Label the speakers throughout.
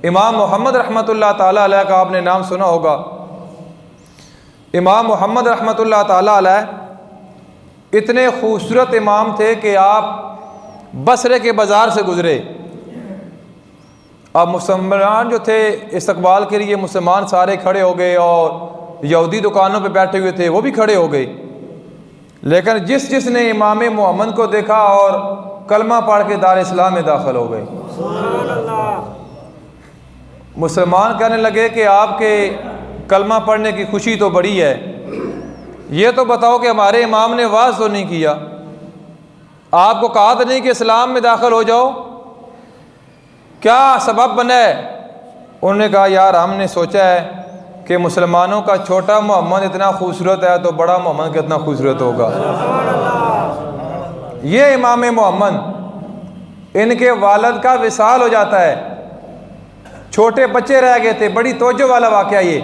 Speaker 1: امام محمد رحمۃ اللہ تعالیٰ علیہ کا آپ نے نام سنا ہوگا۔ امام محمد رحمۃ اللہ تعالیٰ علیہ اتنے خوبصورت امام تھے کہ آپ بصرے کے بازار سے گزرے، اب مسلمان جو تھے استقبال کے لیے مسلمان سارے کھڑے ہو گئے، اور یہودی دکانوں پہ بیٹھے ہوئے تھے وہ بھی کھڑے ہو گئے، لیکن جس نے امام محمد کو دیکھا اور کلمہ پڑھ کے دار اسلام میں داخل ہو گئے۔ مسلمان کہنے لگے کہ آپ کے کلمہ پڑھنے کی خوشی تو بڑی ہے، یہ تو بتاؤ کہ ہمارے امام نے واعظ تو نہیں کیا، آپ کو کہا تو نہیں کہ اسلام میں داخل ہو جاؤ، کیا سبب بنا ہے؟ انہوں نے کہا یار ہم نے سوچا ہے کہ مسلمانوں کا چھوٹا محمد اتنا خوبصورت ہے تو بڑا محمد کتنا خوبصورت ہوگا۔ یہ امام محمد، ان کے والد کا وصال ہو جاتا ہے، چھوٹے بچے رہ گئے تھے، بڑی توجہ والا واقعہ یہ۔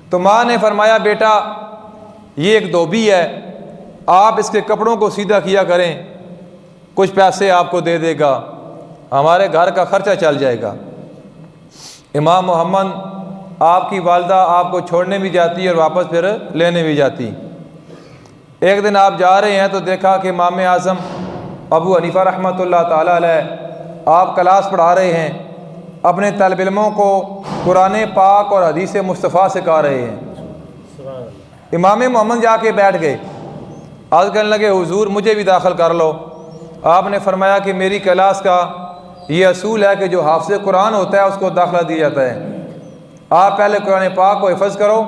Speaker 1: تو ماں نے فرمایا بیٹا یہ ایک دھوبی ہے، آپ اس کے کپڑوں کو سیدھا کیا کریں، کچھ پیسے آپ کو دے دے گا، ہمارے گھر کا خرچہ چل جائے گا۔ امام محمد آپ کی والدہ آپ کو چھوڑنے بھی جاتی اور واپس پھر لینے بھی جاتی۔ ایک دن آپ جا رہے ہیں تو دیکھا کہ امام اعظم ابو حنیفہ رحمۃ اللہ تعالیٰ علیہ آپ کلاس پڑھا رہے ہیں، اپنے طالب علموں کو قرآن پاک اور حدیث مصطفیٰ سکھا رہے ہیں۔ امام محمد جا کے بیٹھ گئے، عرض کرنے لگے حضور مجھے بھی داخل کر لو۔ آپ نے فرمایا کہ میری کلاس کا یہ اصول ہے کہ جو حافظ قرآن ہوتا ہے اس کو داخلہ دیا جاتا ہے، آپ پہلے قرآن پاک کو حفظ کرو،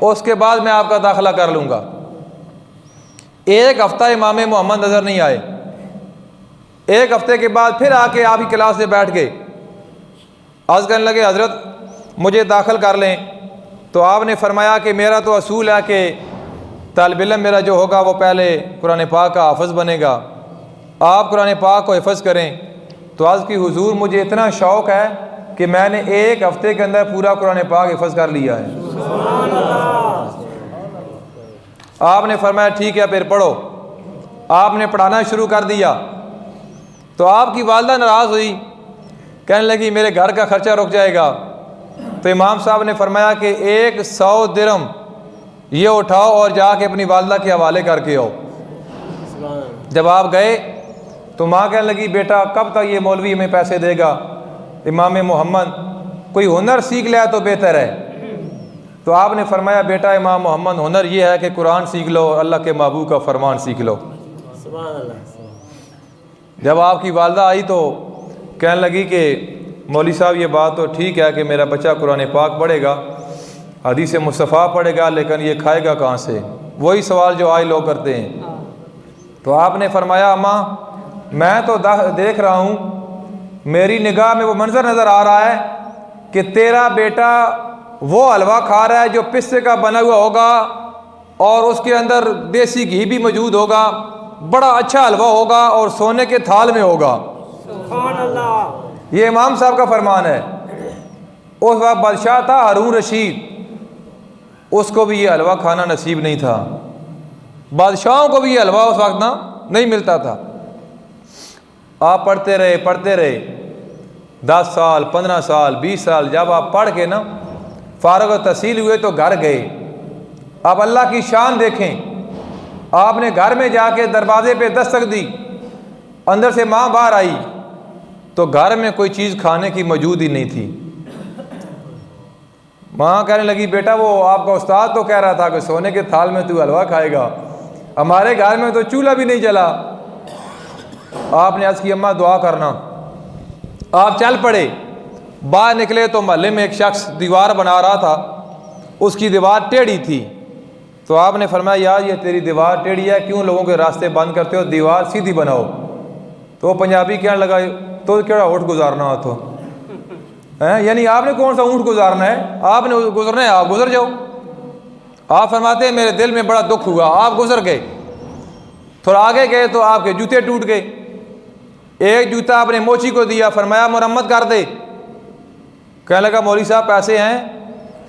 Speaker 1: اس کے بعد میں آپ کا داخلہ کر لوں گا۔ ایک ہفتہ امام محمد نظر نہیں آئے، ایک ہفتے کے بعد پھر آ کے آپ کی کلاس میں بیٹھ گئے، عرض کرنے لگے حضرت مجھے داخل کر لیں۔ تو آپ نے فرمایا کہ میرا تو اصول ہے کہ طالب علم میرا جو ہوگا وہ پہلے قرآن پاک کا حافظ بنے گا، آپ قرآن پاک کو حفظ کریں۔ تو عرض کی حضور مجھے اتنا شوق ہے کہ میں نے ایک ہفتے کے اندر پورا قرآن پاک حفظ کر لیا ہے۔ آپ نے فرمایا ٹھیک ہے پھر پڑھو۔ آپ نے پڑھانا شروع کر دیا تو آپ کی والدہ ناراض ہوئی، کہنے لگی میرے گھر کا خرچہ رک جائے گا۔ تو امام صاحب نے فرمایا کہ 100 درہم یہ اٹھاؤ اور جا کے اپنی والدہ کے حوالے کر کے آؤ۔ جب آپ گئے تو ماں کہنے لگی بیٹا کب تک یہ مولوی ہمیں پیسے دے گا؟ امام محمد کوئی ہنر سیکھ لیا تو بہتر ہے۔ تو آپ نے فرمایا بیٹا امام محمد ہنر یہ ہے کہ قرآن سیکھ لو، اللہ کے محبوب کا فرمان سیکھ لو۔ جب آپ کی والدہ آئی تو کہنے لگی کہ مولوی صاحب یہ بات تو ٹھیک ہے کہ میرا بچہ قرآن پاک پڑھے گا، حدیث مصطفیٰ پڑھے گا، لیکن یہ کھائے گا کہاں سے؟ وہی سوال جو آج لوگ کرتے ہیں۔ تو آپ نے فرمایا اماں میں تو دیکھ رہا ہوں، میری نگاہ میں وہ منظر نظر آ رہا ہے کہ تیرا بیٹا وہ حلوہ کھا رہا ہے جو پستے کا بنا ہوا ہوگا اور اس کے اندر دیسی گھی بھی موجود ہوگا، بڑا اچھا حلوہ ہوگا اور سونے کے تھال میں ہوگا۔ سبحان اللہ، یہ امام صاحب کا فرمان ہے۔ اس وقت بادشاہ تھا ہارون رشید، اس کو بھی یہ حلوہ کھانا نصیب نہیں تھا، بادشاہوں کو بھی یہ حلوہ اس وقت نہیں ملتا تھا۔ آپ پڑھتے رہے 10 سال 15 سال 20 سال، جب آپ پڑھ کے فارغ و تحصیل ہوئے تو گھر گئے۔ اب اللہ کی شان دیکھیں، آپ نے گھر میں جا کے دروازے پہ دستک دی، اندر سے ماں باہر آئی تو گھر میں کوئی چیز کھانے کی موجود ہی نہیں تھی۔ ماں کہنے لگی بیٹا وہ آپ کا استاد تو کہہ رہا تھا کہ سونے کے تھال میں تو حلوہ کھائے گا، ہمارے گھر میں تو چولہا بھی نہیں جلا۔ آپ نے عرض کی اماں دعا کرنا۔ آپ چل پڑے، باہر نکلے تو محلے میں ایک شخص دیوار بنا رہا تھا، اس کی دیوار ٹیڑھی تھی۔ تو آپ نے فرمایا یار یہ تیری دیوار ٹیڑھی ہے، کیوں لوگوں کے راستے بند کرتے ہو، دیوار سیدھی بناؤ۔ تو وہ پنجابی کہنے لگا تو کیڑا اونٹ گزارنا ہو تو یعنی آپ نے کون سا اونٹ گزارنا ہے، آپ نے گزرنا ہے، آپ گزر جاؤ۔ آپ فرماتے ہیں میرے دل میں بڑا دکھ ہوا، آپ گزر گئے، تھوڑا آگے گئے تو آپ کے جوتے ٹوٹ گئے۔ ایک جوتا آپ نے موچی کو دیا، فرمایا مرمت کر دے۔ کہنے لگا مولوی صاحب پیسے ہیں؟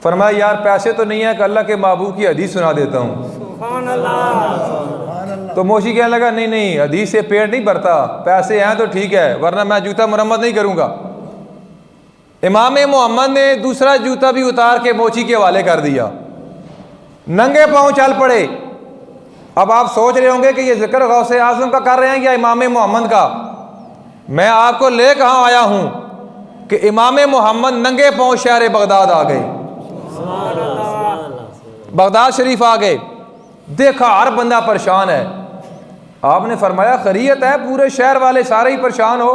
Speaker 1: فرمایا یار پیسے تو نہیں ہے کہ اللہ کے محبوب کی حدیث سنا دیتا ہوں۔ سبحان اللہ۔ تو موچی کہنے لگا نہیں حدیث سے پیٹ نہیں بھرتا، پیسے ہیں تو ٹھیک ہے ورنہ میں جوتا مرمت نہیں کروں گا۔ امام محمد نے دوسرا جوتا بھی اتار کے موچی کے حوالے کر دیا، ننگے پاؤں چل پڑے۔ اب آپ سوچ رہے ہوں گے کہ یہ ذکر غوث اعظم کا کر رہے ہیں یا امام محمد کا؟ میں آپ کو لے کہاں آیا ہوں کہ امام محمد ننگے پاؤں شہر بغداد آ گئے، بغداد شریف آ گئے، دیکھا ہر بندہ پریشان ہے۔ آپ نے فرمایا خیریت ہے؟ پورے شہر والے سارے ہی پریشان ہو؟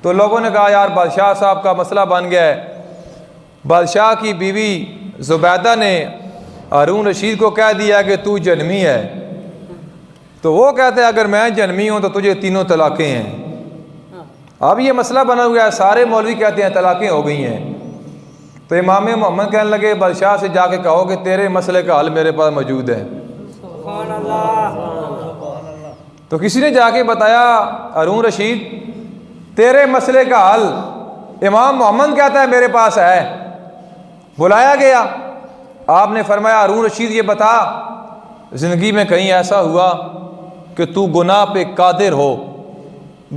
Speaker 1: تو لوگوں نے کہا یار بادشاہ صاحب کا مسئلہ بن گیا ہے۔ بادشاہ کی بیوی زبیدہ نے ہارون رشید کو کہہ دیا کہ تو جنمی ہے، تو وہ کہتے ہیں اگر میں جنمی ہوں تو تجھے تینوں طلاقیں ہیں۔ اب یہ مسئلہ بنا ہوا ہے، سارے مولوی کہتے ہیں طلاقیں ہو گئی ہیں۔ تو امام محمد کہنے لگے بادشاہ سے جا کے کہو کہ تیرے مسئلے کا حل میرے پاس موجود ہے۔ تو کسی نے جا کے بتایا ہارون رشید تیرے مسئلے کا حل امام محمد کہتا ہے میرے پاس ہے۔ بلایا گیا، آپ نے فرمایا ہارون رشید یہ بتا زندگی میں کہیں ایسا ہوا کہ تو گناہ پہ قادر ہو،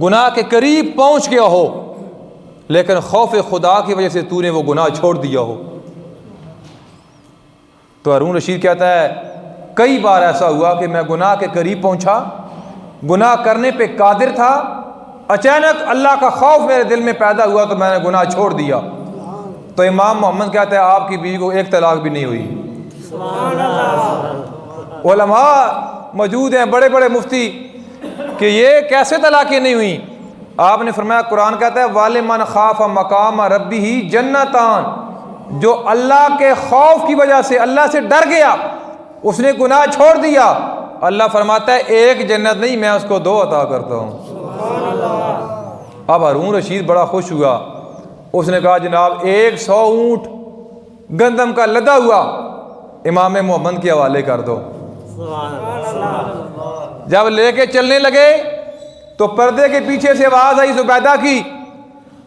Speaker 1: گناہ کے قریب پہنچ گیا ہو، لیکن خوف خدا کی وجہ سے تو نے وہ گناہ چھوڑ دیا ہو؟ تو ہارون رشید کہتا ہے کئی بار ایسا ہوا کہ میں گناہ کے قریب پہنچا، گناہ کرنے پہ قادر تھا، اچانک اللہ کا خوف میرے دل میں پیدا ہوا تو میں نے گناہ چھوڑ دیا۔ تو امام محمد کہتا ہے آپ کی بیوی کو ایک طلاق بھی نہیں ہوئی۔ علماء موجود ہیں بڑے بڑے مفتی کہ یہ کیسے طلاقیں نہیں ہوئی؟ آپ نے فرمایا قرآن کہتا ہے وَلِمَنْ خَافَ مَقَامَ رَبِّهِ جَنَّتَانِ، جو اللہ کے خوف کی وجہ سے اللہ سے ڈر گیا اس نے گناہ چھوڑ دیا، اللہ فرماتا ہے ایک جنت نہیں میں اس کو 2 عطا کرتا ہوں۔ اب ہارون رشید بڑا خوش ہوا، اس نے کہا جناب 100 اونٹ گندم کا لدا ہوا امام محمد کے حوالے کر دو۔ جب لے کے چلنے لگے تو پردے کے پیچھے سے آواز آئی زبیدہ کی،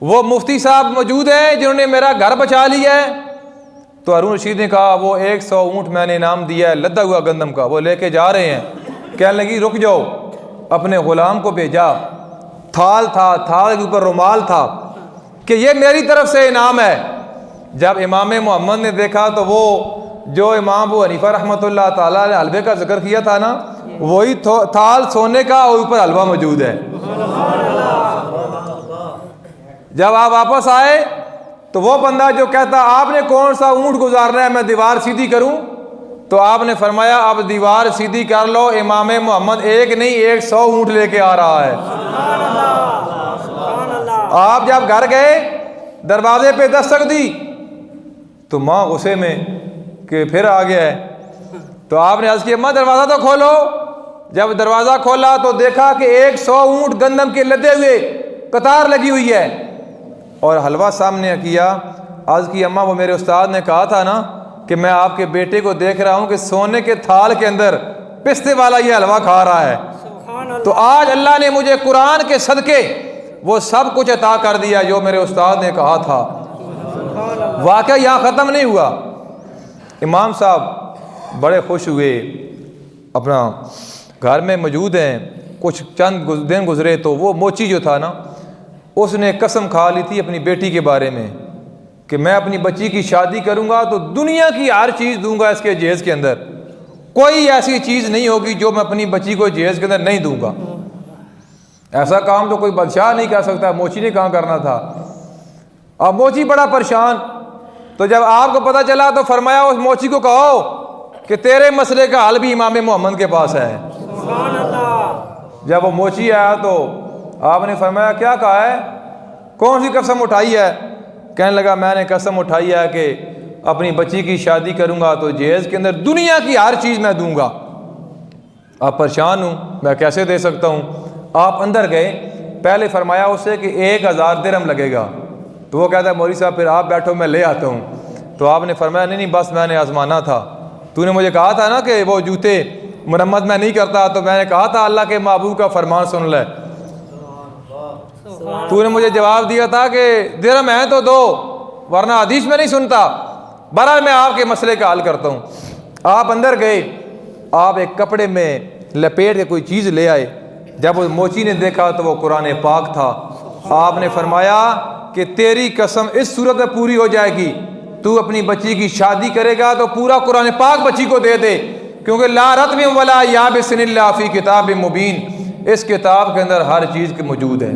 Speaker 1: وہ مفتی صاحب موجود ہیں جنہوں نے میرا گھر بچا لیا ہے۔ تو ہارون رشید نے کہا وہ 100 اونٹ میں نے انعام دیا ہے لدا ہوا گندم کا، وہ لے کے جا رہے ہیں۔ کہنے لگی رک جاؤ، اپنے غلام کو بھیجا، تھال تھا، تھال کے اوپر رومال تھا کہ یہ میری طرف سے انعام ہے۔ جب امام محمد نے دیکھا تو وہ جو امام ابو حنیفہ رحمۃ اللہ تعالیٰ نے حلوے کا ذکر کیا تھا نا، وہی تھال سونے کا اور اوپر حلوہ موجود ہے۔ جب آپ واپس آئے تو وہ بندہ جو کہتا آپ نے کون سا اونٹ گزارنا ہے میں دیوار سیدھی کروں، تو آپ نے فرمایا اب دیوار سیدھی کر لو، امام محمد ایک نہیں 100 اونٹ لے کے آ رہا ہے۔ آپ جب گھر گئے دروازے پہ دستک دی تو ماں غصے میں کہ پھر آ گیا ہے، تو آپ نے عرض کیا ماں دروازہ تو کھولو۔ جب دروازہ کھولا تو دیکھا کہ 100 اونٹ گندم کے لدے ہوئے قطار لگی ہوئی ہے اور حلوہ سامنے کیا۔ عرض کی اماں وہ میرے استاد نے کہا تھا نا کہ میں آپ کے بیٹے کو دیکھ رہا ہوں کہ سونے کے تھال کے اندر پستے والا یہ حلوہ کھا رہا ہے، تو آج اللہ نے مجھے قرآن کے صدقے وہ سب کچھ عطا کر دیا جو میرے استاد نے کہا تھا۔ واقعہ یہاں ختم نہیں ہوا، امام صاحب بڑے خوش ہوئے، اپنا گھر میں موجود ہیں، کچھ چند دن گزرے تو وہ موچی جو تھا نا اس نے قسم کھا لی تھی اپنی بیٹی کے بارے میں کہ میں اپنی بچی کی شادی کروں گا تو دنیا کی ہر چیز دوں گا اس کے جہیز کے اندر، کوئی ایسی چیز نہیں ہوگی جو میں اپنی بچی کو جہیز کے اندر نہیں دوں گا۔ ایسا کام تو کوئی بادشاہ نہیں کر سکتا، موچی نے کہاں کرنا تھا۔ اب موچی بڑا پریشان، تو جب آپ کو پتہ چلا تو فرمایا اس موچی کو کہو کہ تیرے مسئلے کا حل بھی امام محمد کے پاس ہے۔ جب وہ موچی آیا تو آپ نے فرمایا کیا کہا ہے، کون سی قسم اٹھائی ہے؟ کہنے لگا میں نے قسم اٹھائی ہے کہ اپنی بچی کی شادی کروں گا تو جہیز کے اندر دنیا کی ہر چیز میں دوں گا۔ آپ پریشان ہوں میں کیسے دے سکتا ہوں۔ آپ اندر گئے، پہلے فرمایا اس سے کہ 1000 درہم لگے گا، تو وہ کہتا ہے مولوی صاحب پھر آپ بیٹھو میں لے آتا ہوں۔ تو آپ نے فرمایا نہیں بس میں نے آزمانا تھا، تو نے مجھے کہا تھا نا کہ وہ جوتے مرمت میں نہیں کرتا، تو میں نے کہا تھا اللہ کے محبوب کا فرمان سن لے، تو نے مجھے جواب دیا تھا کہ درہم ہیں تو دو ورنہ حدیث میں نہیں سنتا۔ بہرحال میں آپ کے مسئلے کا حل کرتا ہوں۔ آپ اندر گئے، آپ ایک کپڑے میں لپیٹ کے کوئی چیز لے آئے، جب وہ موچی نے دیکھا تو وہ قرآن پاک تھا۔ آپ نے فرمایا کہ تیری قسم اس صورت میں پوری ہو جائے گی، تو اپنی بچی کی شادی کرے گا تو پورا قرآن پاک بچی کو دے دے، کیونکہ لا رتم ولا یابس الا فی کتاب مبین، اس کتاب کے اندر ہر چیز موجود ہے۔